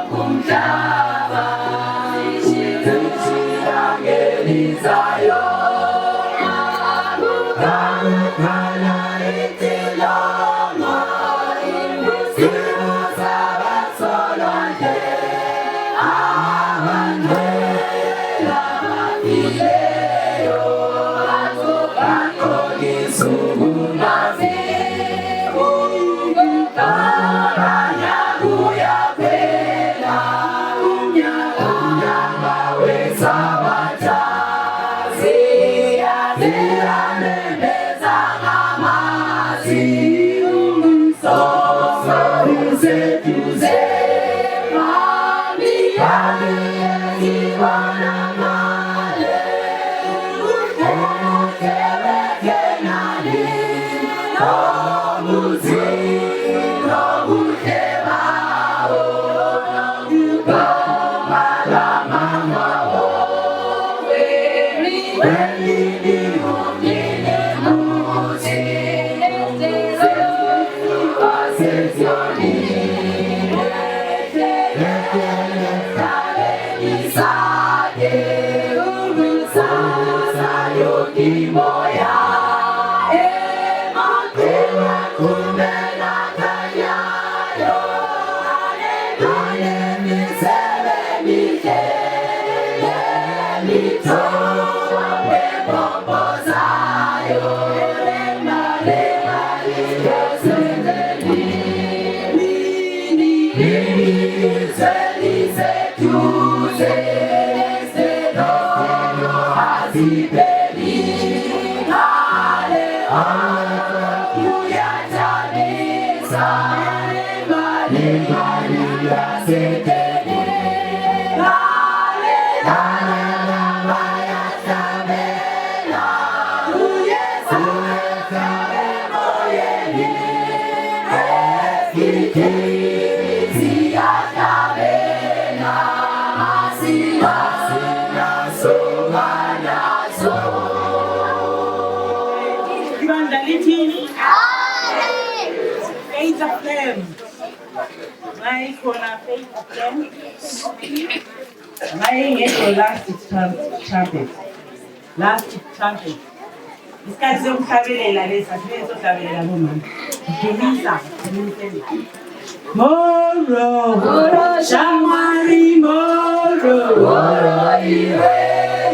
kumjaba zishiyangelizayo akukhala itiloma imbusimu zabasolwandle abangcwele abafileyo bazobaqolisa ubungazi Faith of them. Why gonna faith of them? Why get your last trumpet? Last trumpet. Isikhathi sokuhlabelela lesi asibe sokuhlabelela bomama. Dumisa. Moro. Moro Shamari Moro. Moro Iwe.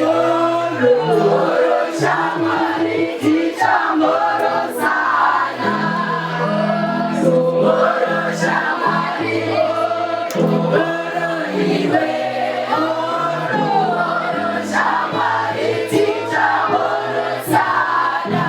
Moro. Moro Shamari Tita Moro Sana. Moro Shamari. Moro Iwe. Moro. Moro Shamari Tita Moro Sana.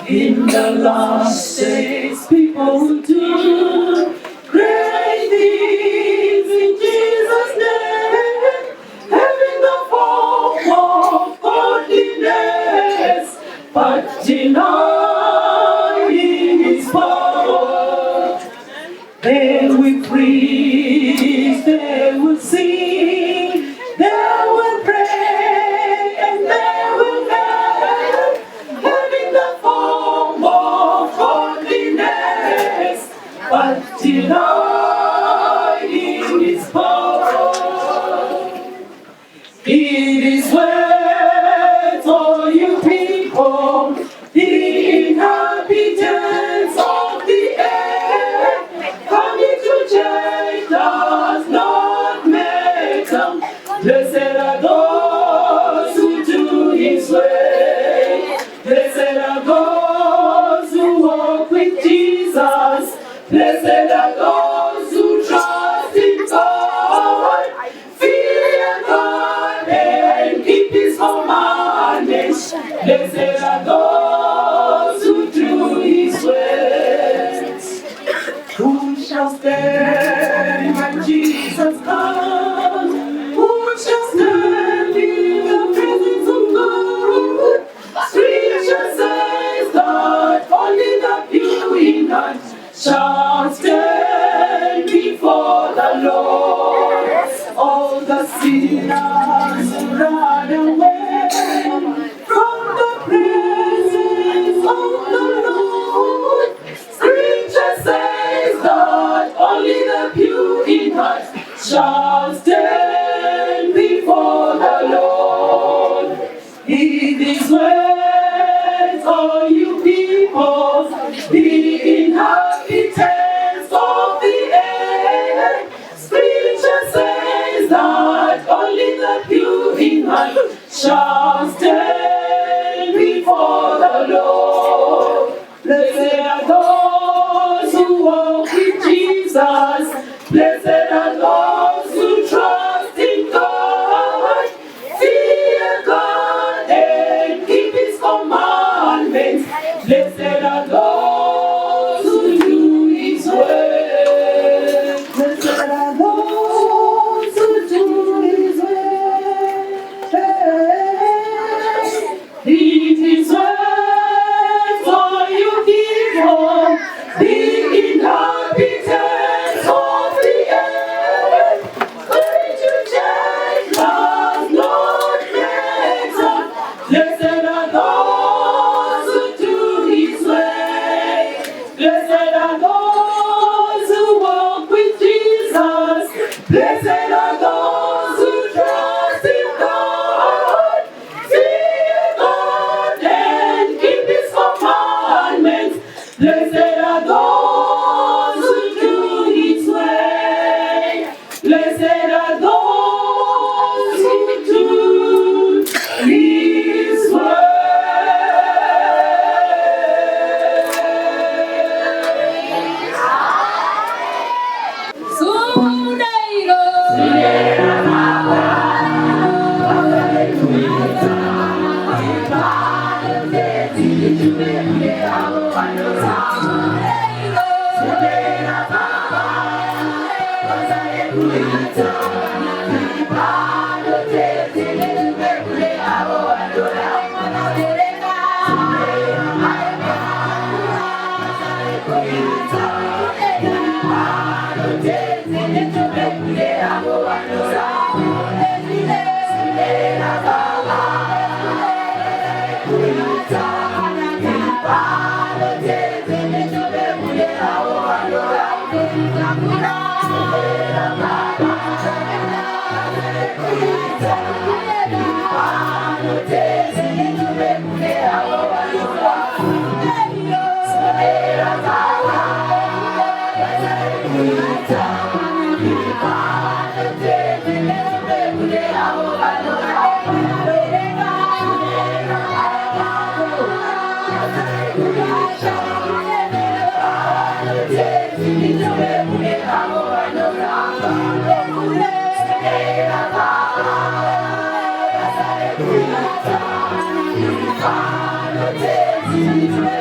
In the last days, people will do great things in Jesus' name, having the They will preach, they will sing, they will pray, and they will have, having the form of godliness, but denying His power. It is well for you people, the inhabitants of the earth, coming to change does not make them. Blessed are those who do His way. Blessed are those who walk with Jesus. Blessed are those who trust in God. Fear God and keep His commandments. Blessed are those who do His ways. Who shall stand when Jesus comes? Who shall stand in the presence of God? Scripture says that only the pure in heart shall stand before the Lord. All the sinners run away from the presence of the Lord. Scripture says that only the pure in heart shall stand before the Lord. It is well for you people, the inhabitants of the earth. Scripture says that only the pure in heart shall stand before the Lord. Blessed are those who walk with Jesus. Blessed are those who trust in God. Fear God and keep His commandments. Blessed are those who do His way. Blessed are those who do His way. It is well for you people, the inhabitants of the earth. Going to change does not make them. Blessed are those who do His way. Blessed are those who walk with Jesus. Blessed are those who trust in God. Fear God and keep His commandments. Blessed are those who do His way. Blessed are those who do His way. Thank you.